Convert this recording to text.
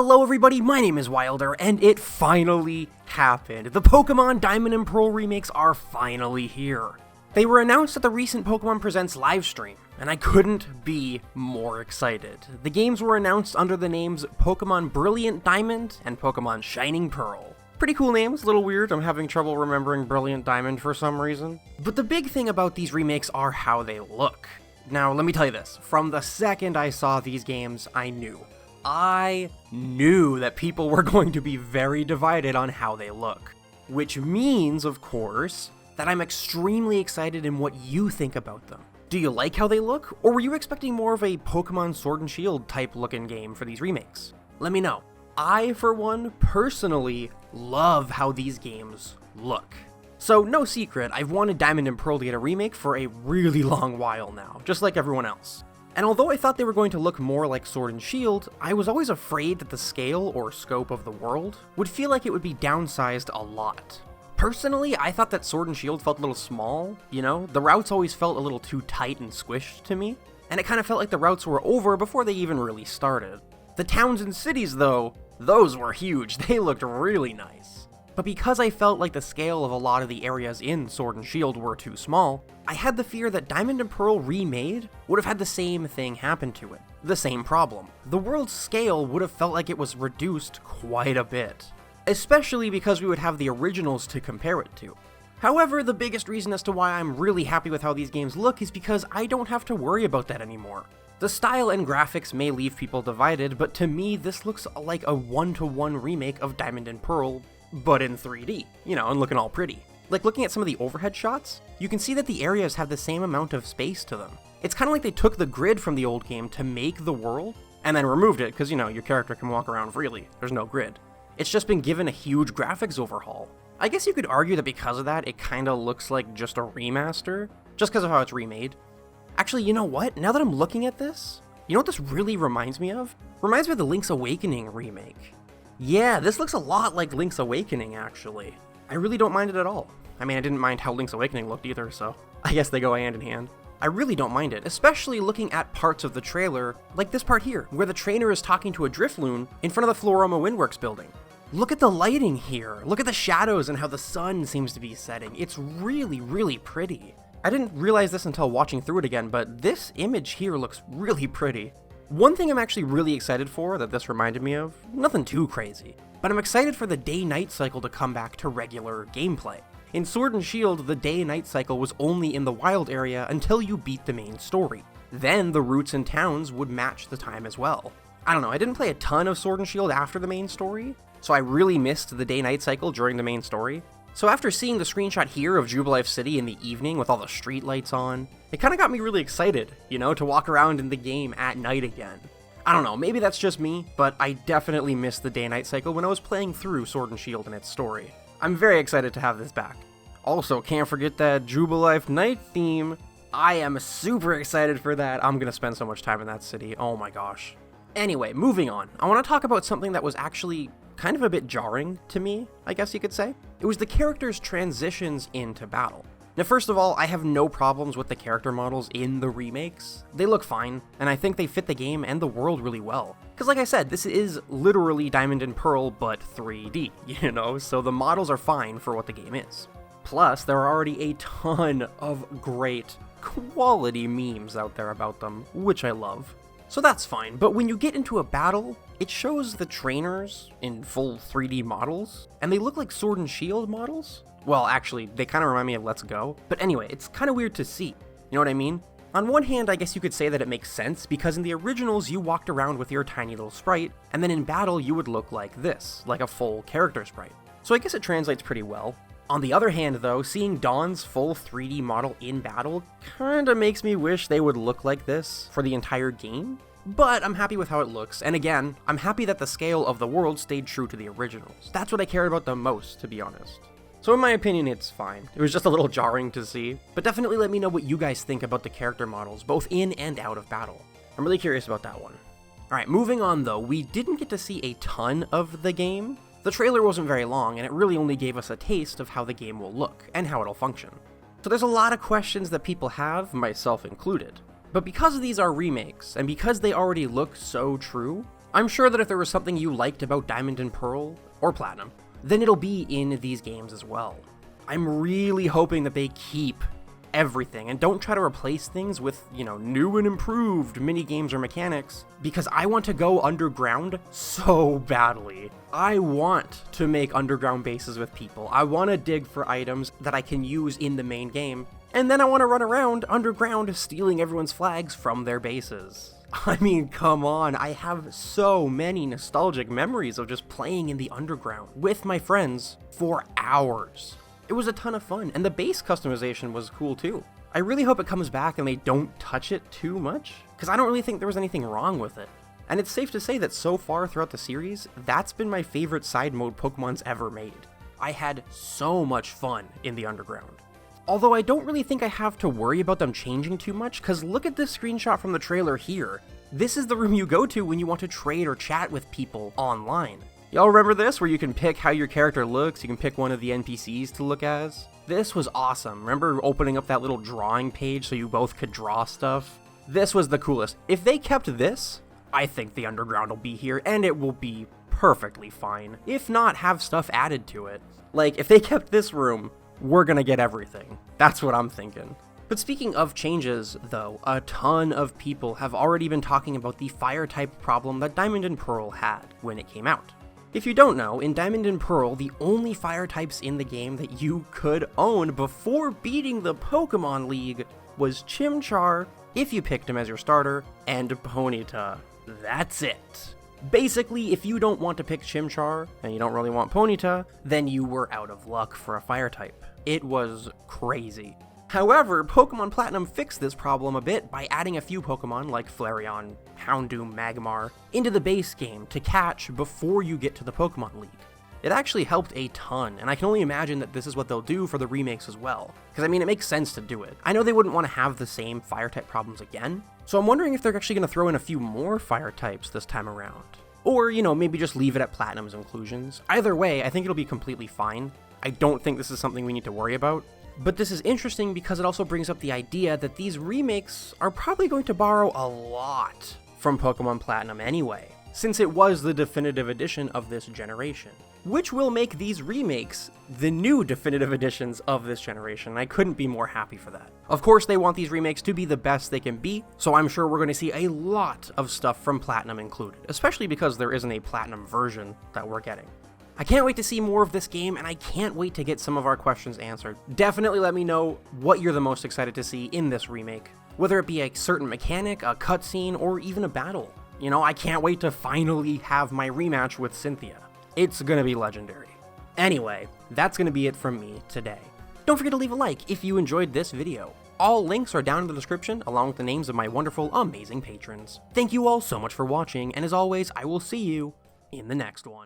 Hello everybody, my name is Wilder, and it finally happened. The Pokemon Diamond and Pearl remakes are finally here. They were announced at the recent Pokemon Presents livestream, and I couldn't be more excited. The games were announced under the names Pokemon Brilliant Diamond and Pokemon Shining Pearl. Pretty cool names, a little weird, I'm having trouble remembering Brilliant Diamond for some reason. But the big thing about these remakes are how they look. Now, let me tell you this, from the second I saw these games, I knew that people were going to be very divided on how they look. Which means, of course, that I'm extremely excited in what you think about them. Do you like how they look, or were you expecting more of a Pokemon Sword and Shield type looking game for these remakes? Let me know. I, for one, personally love how these games look. So, no secret, I've wanted Diamond and Pearl to get a remake for a really long while now, just like everyone else. And although I thought they were going to look more like Sword and Shield, I was always afraid that the scale or scope of the world would feel like it would be downsized a lot. Personally, I thought that Sword and Shield felt a little small, you know? The routes always felt a little too tight and squished to me, and it kind of felt like the routes were over before they even really started. The towns and cities, though, those were huge, they looked really nice. But because I felt like the scale of a lot of the areas in Sword and Shield were too small, I had the fear that Diamond and Pearl remade would have had the same thing happen to it. The same problem. The world's scale would have felt like it was reduced quite a bit. Especially because we would have the originals to compare it to. However, the biggest reason as to why I'm really happy with how these games look is because I don't have to worry about that anymore. The style and graphics may leave people divided, but to me this looks like a one-to-one remake of Diamond and Pearl, but in 3D, you know, and looking all pretty. Like looking at some of the overhead shots, you can see that the areas have the same amount of space to them. It's kind of like they took the grid from the old game to make the world, and then removed it, because you know, your character can walk around freely, there's no grid. It's just been given a huge graphics overhaul. I guess you could argue that because of that, it kinda looks like just a remaster, just because of how it's remade. Actually, you know what? Now that I'm looking at this, you know what this really reminds me of? Reminds me of the Link's Awakening remake. Yeah, this looks a lot like Link's Awakening, actually. I really don't mind it at all. I mean, I didn't mind how Link's Awakening looked either, so I guess they go hand in hand. I really don't mind it, especially looking at parts of the trailer, like this part here, where the trainer is talking to a Drifloon in front of the Floroma Windworks building. Look at the lighting here, look at the shadows and how the sun seems to be setting. It's really, really pretty. I didn't realize this until watching through it again, but this image here looks really pretty. One thing I'm actually really excited for that this reminded me of, nothing too crazy, but I'm excited for the day-night cycle to come back to regular gameplay. In Sword and Shield, the day-night cycle was only in the wild area until you beat the main story. Then the routes and towns would match the time as well. I don't know, I didn't play a ton of Sword and Shield after the main story, so I really missed the day-night cycle during the main story. So after seeing the screenshot here of Jubilife City in the evening with all the street lights on, it kind of got me really excited, you know, to walk around in the game at night again. I don't know, maybe that's just me, but I definitely missed the day-night cycle when I was playing through Sword and Shield and its story. I'm very excited to have this back. Also, can't forget that Jubilife night theme. I am super excited for that. I'm gonna spend so much time in that city, oh my gosh. Anyway, moving on, I want to talk about something that was actually kind of a bit jarring to me, I guess you could say. It was the characters' transitions into battle. Now first of all, I have no problems with the character models in the remakes. They look fine, and I think they fit the game and the world really well. Because like I said, this is literally Diamond and Pearl, but 3D, you know, so the models are fine for what the game is. Plus, there are already a ton of great quality memes out there about them, which I love. So that's fine, but when you get into a battle, it shows the trainers in full 3D models, and they look like Sword and Shield models. Well, actually, they kind of remind me of Let's Go, but anyway, it's kind of weird to see. You know what I mean? On one hand, I guess you could say that it makes sense, because in the originals, you walked around with your tiny little sprite, and then in battle, you would look like this, like a full character sprite. So I guess it translates pretty well. On the other hand, though, seeing Dawn's full 3D model in battle kinda makes me wish they would look like this for the entire game. But I'm happy with how it looks, and again, I'm happy that the scale of the world stayed true to the originals. That's what I cared about the most, to be honest. So in my opinion, it's fine. It was just a little jarring to see, but definitely let me know what you guys think about the character models, both in and out of battle. I'm really curious about that one. Alright, moving on though, we didn't get to see a ton of the game. The trailer wasn't very long, and it really only gave us a taste of how the game will look, and how it'll function. So there's a lot of questions that people have, myself included. But because these are remakes, and because they already look so true, I'm sure that if there was something you liked about Diamond and Pearl, or Platinum, then it'll be in these games as well. I'm really hoping that they keep everything and don't try to replace things with, new and improved mini-games or mechanics, because I want to go underground so badly. I want to make underground bases with people. I want to dig for items that I can use in the main game, and then I want to run around underground stealing everyone's flags from their bases. I mean, come on, I have so many nostalgic memories of just playing in the underground with my friends for hours. It was a ton of fun, and the base customization was cool too. I really hope it comes back and they don't touch it too much, because I don't really think there was anything wrong with it. And it's safe to say that so far throughout the series, that's been my favorite side mode Pokemon's ever made. I had so much fun in the underground. Although I don't really think I have to worry about them changing too much, because look at this screenshot from the trailer here. This is the room you go to when you want to trade or chat with people online. Y'all remember this, where you can pick how your character looks, you can pick one of the NPCs to look as? This was awesome. Remember opening up that little drawing page so you both could draw stuff? This was the coolest. If they kept this, I think the underground will be here, and it will be perfectly fine. If not, have stuff added to it. Like, if they kept this room, we're gonna get everything. That's what I'm thinking. But speaking of changes, though, a ton of people have already been talking about the fire type problem that Diamond and Pearl had when it came out. If you don't know, in Diamond and Pearl, the only fire types in the game that you could own before beating the Pokemon League was Chimchar, if you picked him as your starter, and Ponyta. That's it. Basically, if you don't want to pick Chimchar, and you don't really want Ponyta, then you were out of luck for a fire type. It was crazy. However, Pokemon Platinum fixed this problem a bit by adding a few Pokemon like Flareon, Houndoom, Magmar into the base game to catch before you get to the Pokemon League. It actually helped a ton, and I can only imagine that this is what they'll do for the remakes as well. Because I mean, it makes sense to do it. I know they wouldn't want to have the same fire type problems again, so I'm wondering if they're actually going to throw in a few more fire types this time around. Or, maybe just leave it at Platinum's inclusions. Either way, I think it'll be completely fine. I don't think this is something we need to worry about. But this is interesting because it also brings up the idea that these remakes are probably going to borrow a lot from Pokemon Platinum anyway, since it was the definitive edition of this generation, which will make these remakes the new definitive editions of this generation. I couldn't be more happy for that. Of course, they want these remakes to be the best they can be, so I'm sure we're going to see a lot of stuff from Platinum included, especially because there isn't a Platinum version that we're getting. I can't wait to see more of this game, and I can't wait to get some of our questions answered. Definitely let me know what you're the most excited to see in this remake, whether it be a certain mechanic, a cutscene, or even a battle. I can't wait to finally have my rematch with Cynthia. It's gonna be legendary. Anyway, that's gonna be it from me today. Don't forget to leave a like if you enjoyed this video. All links are down in the description, along with the names of my wonderful, amazing patrons. Thank you all so much for watching, and as always, I will see you in the next one.